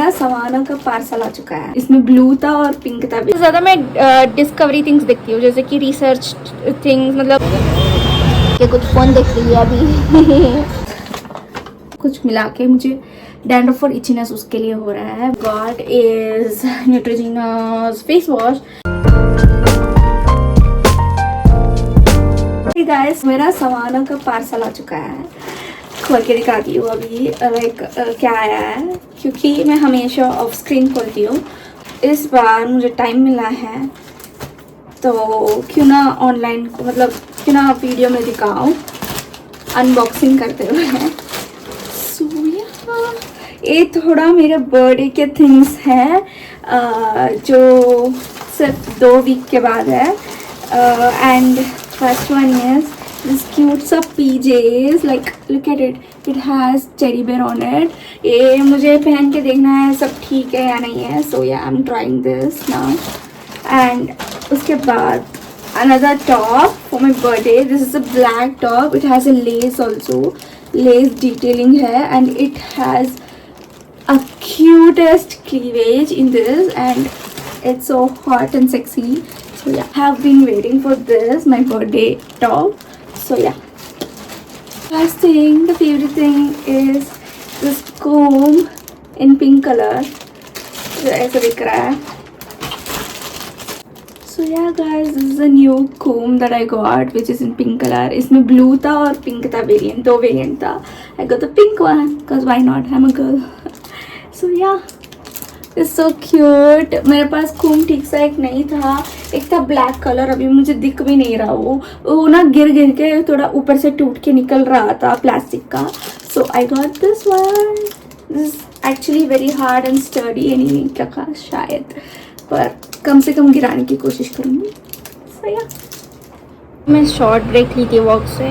मेरा सामानों का पार्सल आ चुका है। इसमें ब्लू था और पिंक था। ज़्यादा मैं डिस्कवरी थिंग्स देखती हूँ, जैसे कि रिसर्च थिंग्स, मतलब ये कुछ फ़ोन देखती है अभी कुछ मिला के मुझे डैंड्रफ और इचीनेस उसके लिए हो रहा है। Got this Neutrogena's face wash. Guys मेरा सामानों का पार्सल आ चुका है। खोल के दिखाती हूँ अभी लाइक क्या आया है, क्योंकि मैं हमेशा ऑफ स्क्रीन खोलती हूँ। इस बार मुझे टाइम मिला है तो क्यों ना ऑनलाइन, मतलब क्यों ना वीडियो में दिखाऊँ अनबॉक्सिंग करते हुए। सो ये थोड़ा मेरे बर्थडे के थिंग्स हैं जो सिर्फ 2 वीक के बाद है। And first one is this cute सा PJs, like look at it, it has teddy bear on it. ये मुझे पहन के देखना है सब ठीक है या नहीं है। so yeah, I'm trying this now. And उसके बाद another top for my birthday. This is a black top. It has a lace also, lace detailing है, and it has a cutest cleavage in this, and it's so hot and sexy. So yeah, I have been waiting for this, my birthday top. So yeah, last thing, the favorite thing is this comb in pink color. जो ऐसा दिख रहा है। So yeah guys, this is a new comb that I got, which is in pink color. इसमें blue था और pink था variant, 2 variant था। I got the pink one, cause why not? I'm a girl. So yeah, it's so cute. मेरे पास comb ठीक सा एक नहीं था, एक था ब्लैक कलर, अभी मुझे दिख भी नहीं रहा। वो ना गिर के थोड़ा ऊपर से टूट के निकल रहा था प्लास्टिक का। So I got this one. This actually very hard and sturdy, यानी का शायद, पर कम से कम गिराने की कोशिश करूँगी। सो या मैं शॉर्ट ब्रेक ली थी वॉक से,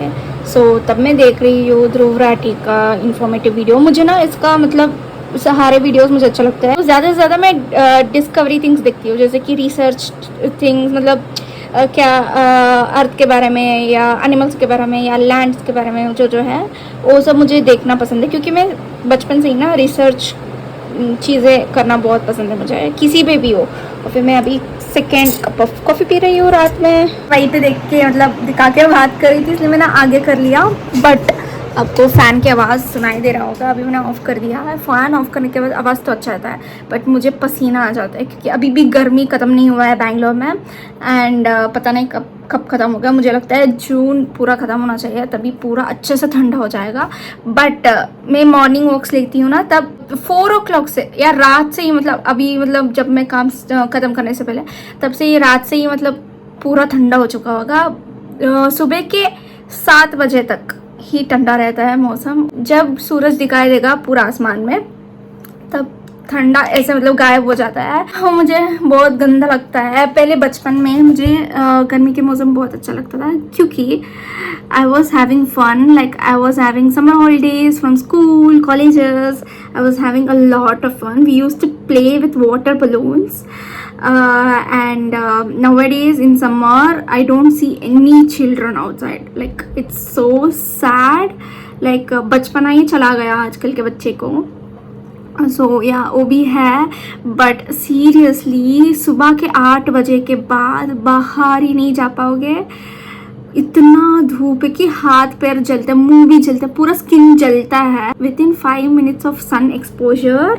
सो तब मैं देख रही हूँ ध्रुव राठी का इंफॉर्मेटिव वीडियो। मुझे ना इसका मतलब सारे वीडियोस मुझे अच्छा लगता है। तो ज़्यादा से ज़्यादा मैं डिस्कवरी थिंग्स देखती हूँ, जैसे कि रिसर्च थिंग्स, मतलब क्या अर्थ के बारे में या एनिमल्स के बारे में या लैंड्स के बारे में जो है वो सब मुझे देखना पसंद है, क्योंकि मैं बचपन से ही ना रिसर्च चीज़ें करना बहुत पसंद है मुझे, किसी पे भी हो। और फिर मैं अभी second cup of coffee P रही हूँ रात में। वहीं पे देख के मतलब दिखा के बात कर रही थी, इसलिए मैंने आगे कर लिया, बट आपको फ़ैन की आवाज़ सुनाई दे रहा होगा। अभी मैंने ऑफ़ कर दिया है। फ़ैन ऑफ़ करने के बाद आवाज़ तो अच्छा आता है, बट मुझे पसीना आ जाता है, क्योंकि अभी भी गर्मी ख़त्म नहीं हुआ है बैंगलोर में। एंड पता नहीं कब ख़त्म होगा। मुझे लगता है जून पूरा ख़त्म होना चाहिए, तभी पूरा अच्छे से ठंडा हो जाएगा। बट मैं मॉर्निंग वॉक्स लेती हूँ ना, तब 4 o'clock से या रात से ही, मतलब अभी मतलब जब मैं काम ख़त्म करने से पहले, तब से ये रात से ही मतलब पूरा ठंडा हो चुका होगा। सुबह के 7 बजे तक ही ठंडा रहता है मौसम। जब सूरज दिखाई देगा पूरा आसमान में, तब ठंडा ऐसे मतलब गायब हो जाता है। और मुझे बहुत गंदा लगता है। पहले बचपन में मुझे गर्मी के मौसम बहुत अच्छा लगता था, क्योंकि I was having fun, like I was having summer holidays from school, colleges. I was having a lot of fun. We used to play with water balloons. And nowadays in summer I don't see any children outside. Like it's so sad. Like बचपना ही चला गया आजकल के बच्चे को. So yeah, वो भी है, but seriously सुबह के 8 बजे के बाद बाहर ही नहीं जा पाओगे। इतना धूप है कि हाथ पैर जलते, मुंह भी जलता, पूरा स्किन जलता है। Within 5 minutes of sun exposure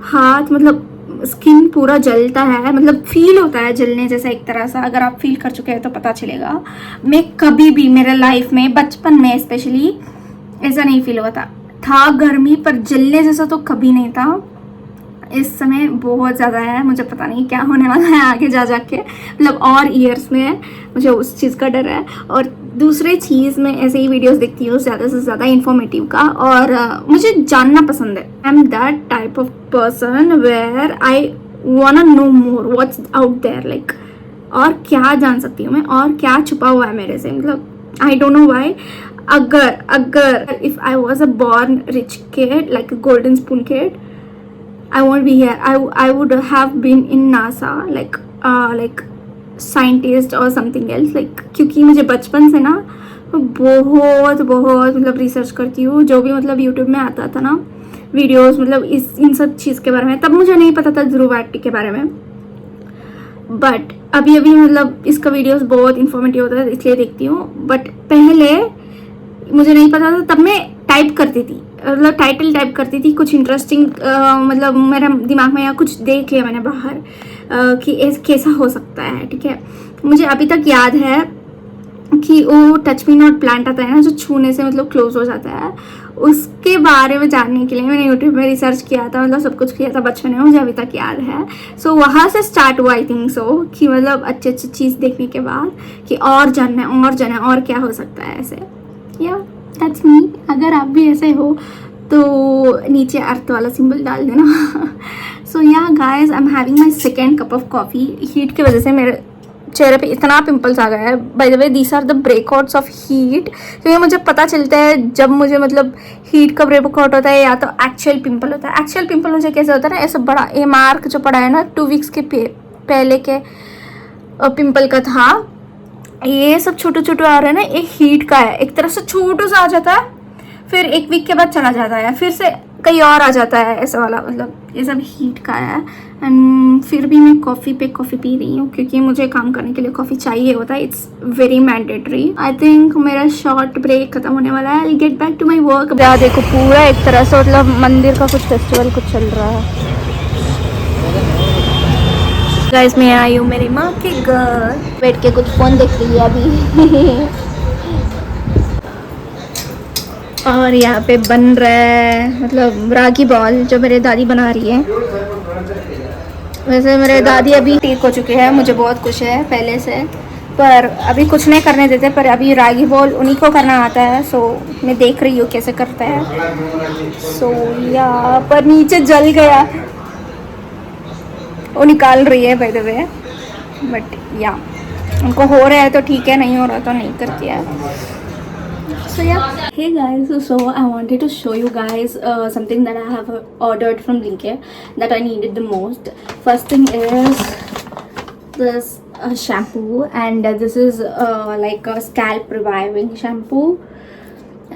हाथ मतलब स्किन पूरा जलता है, मतलब फील होता है जलने जैसा एक तरह सा। अगर आप फील कर चुके हैं तो पता चलेगा। मैं कभी भी मेरे लाइफ में, बचपन में स्पेशली, ऐसा नहीं फील हुआ था गर्मी, पर जलने जैसा तो कभी नहीं था। इस समय बहुत ज़्यादा है। मुझे पता नहीं क्या होने वाला है आगे जा के, मतलब और ईयर्स में। मुझे उस चीज़ का डर है। और दूसरी चीज़ मैं ऐसे ही वीडियोस देखती हूँ ज़्यादा से ज़्यादा इन्फॉर्मेटिव का, और मुझे जानना पसंद है। I am that type of person where I want to know more what's out there, like और क्या जान सकती हूँ मैं, और क्या छुपा हुआ है मेरे से, मतलब आई डोंट नो व्हाई। अगर if I was a born rich kid, like a golden spoon kid, I won't be here. I would have been in NASA, like scientist or something else. Like क्योंकि मुझे बचपन से ना बहुत मतलब research करती हूँ, जो भी मतलब यूट्यूब में आता था ना, वीडियोस, मतलब इन सब चीज़ के बारे में। तब मुझे नहीं पता था ध्रुव आर्टी के बारे में, बट अभी अभी मतलब इसका वीडियोस बहुत इन्फॉर्मेटिव होता है इसलिए देखती हूँ। बट पहले मुझे नहीं पता था, तब मैं टाइप करती थी, मतलब टाइटल टाइप करती थी कुछ इंटरेस्टिंग, मतलब मेरे दिमाग में या कुछ देख लिया मैंने बाहर कि कैसा हो सकता है, ठीक है। मुझे अभी तक याद है कि वो टच मी नॉट प्लांट आता है ना, जो छूने से मतलब क्लोज हो जाता है, उसके बारे में जानने के लिए मैंने यूट्यूब में रिसर्च किया था, मतलब सब कुछ किया था बचपन में, मुझे अभी तक याद है। सो वहाँ से स्टार्ट हुआ आई थिंक सो, कि मतलब अच्छी अच्छी चीज़ देखने के बाद कि और जानना है और क्या हो सकता है ऐसे। या दैट्स मी। अगर आप भी ऐसे हो तो नीचे अर्थ वाला सिंबल डाल देना। सो yeah guys, I am having my second cup of coffee. Heat की वजह से मेरे चेहरे पे इतना पिंपल्स आ गया है। By the way these are the breakouts of heat, क्योंकि मुझे पता चलता है जब मुझे मतलब हीट का ब्रेकआउट होता है या तो एक्चुअल पिंपल होता है। एक्चुअल पिंपल मुझे कैसे होता है ना, ऐसा बड़ा ये मार्क जो पड़ा है ना 2 वीक्स के पहले के पिंपल का था, ये सब छोटे छोटे आ रहे हैं ना, एक हीट का है। एक तरह से छोटू सा आ जाता है, फिर 1 वीक के बाद चला जाता है, फिर से कहीं और आ जाता है ऐसा वाला, मतलब ये सब हीट का है। एंड फिर भी मैं कॉफ़ी पी रही हूँ क्योंकि मुझे काम करने के लिए कॉफ़ी चाहिए होता है। It's very mandatory. I think मेरा शॉर्ट ब्रेक खत्म होने वाला है। I get back to my work. देखो पूरा एक तरह से मतलब मंदिर का कुछ फेस्टिवल कुछ चल रहा है। गाइस मैं आई हूँ मेरी माँ के घर, बैठ के कुछ फ़ोन देख रही है अभी। और यहाँ पे बन रहा है मतलब रागी बॉल, जो मेरे दादी बना रही है। वैसे मेरे दादी अभी ठीक हो चुके हैं, मुझे बहुत खुश है पहले से, पर अभी कुछ नहीं करने देते। पर अभी रागी बॉल उन्हीं को करना आता है, सो मैं देख रही हूँ कैसे करता है। सो या पर नीचे जल गया, वो निकाल रही है बाय द वे, बट या उनको हो रहा है तो ठीक है, नहीं हो रहा तो नहीं करती है। So yeah, hey guys, so I wanted to show you guys something that I have ordered from Blinkit that I needed the most. First thing is this shampoo, and this is like a scalp reviving shampoo.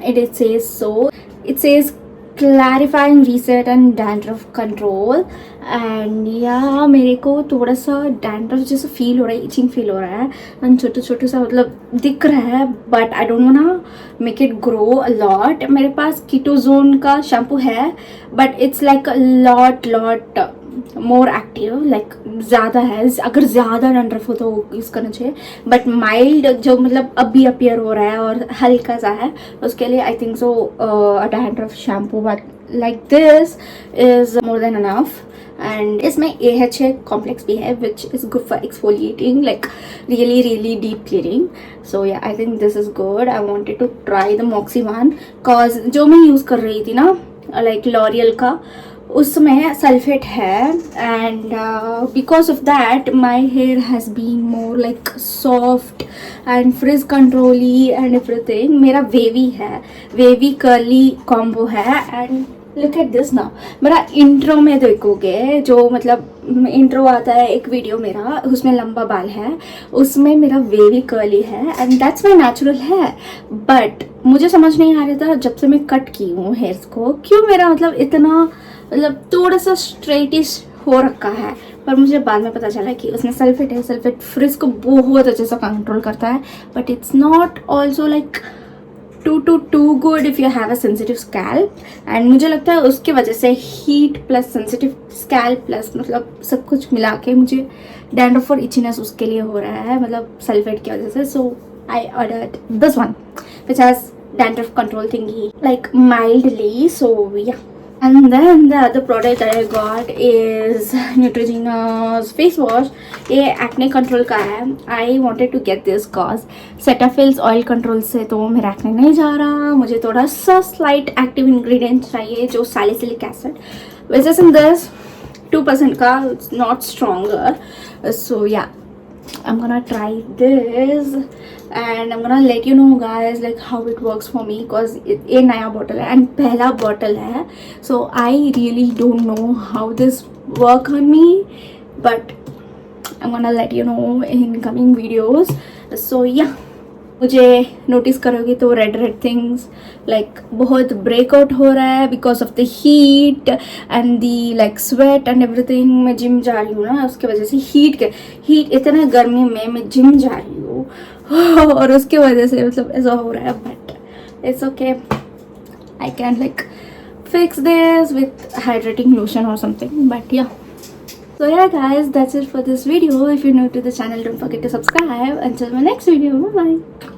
It says so. It says clarifying reset and dandruff control. And या मेरे को थोड़ा सा dandruff जैसा feel हो रहा है, etching feel हो रहा है, एंड छोटे छोटे सा मतलब दिख रहा है, but I don't want make it grow a lot. मेरे पास कीटोजोन का शैम्पू है, but it's like lot more active, like ज़्यादा है। अगर ज़्यादा डैंड्रफ हो तो यूज़ करना चाहिए, बट माइल्ड जो मतलब अभी अपीयर हो रहा है और हल्का सा है, उसके लिए I think so dandruff shampoo but like this is more than enough. And इसमें AHA कॉम्प्लेक्स भी है which is good for exfoliating, like really deep cleaning. So yeah I think this is good. I wanted to try the Moxie one, cause जो मैं use कर रही थी ना like L'Oréal का, उसमें सल्फेट है, and because of that my hair has been more like soft and frizz controlly and everything. मेरा वेवी है, वेवी कर्ली कॉम्बो है। And look at this now, मेरा इंट्रो में देखोगे जो मतलब इंट्रो आता है एक वीडियो मेरा, उसमें लंबा बाल है, उसमें मेरा वेवी कर्ली है, एंड दैट्स माई नेचुरल है। बट मुझे समझ नहीं आ रहा था जब से मैं कट की हूँ हेयर्स को, क्यों मेरा मतलब इतना मतलब थोड़ा सा स्ट्रेटिश हो रखा है। पर मुझे बाद में पता चला कि उसमें सल्फेट है। सल्फेट फ्रिज को बहुत अच्छे से कंट्रोल करता है, but it's not also like too good if you have a sensitive scalp. And मुझे लगता है उसकी वजह से heat plus sensitive scalp plus मतलब सब कुछ मिला के मुझे डैंड्रफ और इचीनेस उसके लिए हो रहा है, मतलब सल्फेट की वजह से। So I ordered this one which has dandruff control thingy like mildly. So yeah, and then the other product that I got is Neutrogena's face wash. ये acne control का है। I wanted to get this cause Cetaphil's oil control से तो मेरा acne नहीं जा रहा, मुझे थोड़ा सा slight active ingredient चाहिए जो salicylic acid, which is in this 2% का, it's not stronger. So yeah, I'm gonna try this and I'm gonna let you know guys like how it works for me, because ये नया bottle है and पहला bottle है, so I really don't know how this work on me, but I'm gonna let you know in coming videos. So yeah, मुझे notice करोगे तो red red things like बहुत breakout हो रहा है because of the heat and the like sweat and everything. मैं gym जा रही हूँ ना, उसके वजह से हीट इतना गर्मी में मैं जिम जा रही हूँ और उसके वजह से मतलब ऐसा हो रहा है। But it's okay, I can like fix this with hydrating lotion or something, but yeah. So yeah guys, that's it for this video. If you're new to the channel, don't forget to subscribe. Until my next video, bye bye.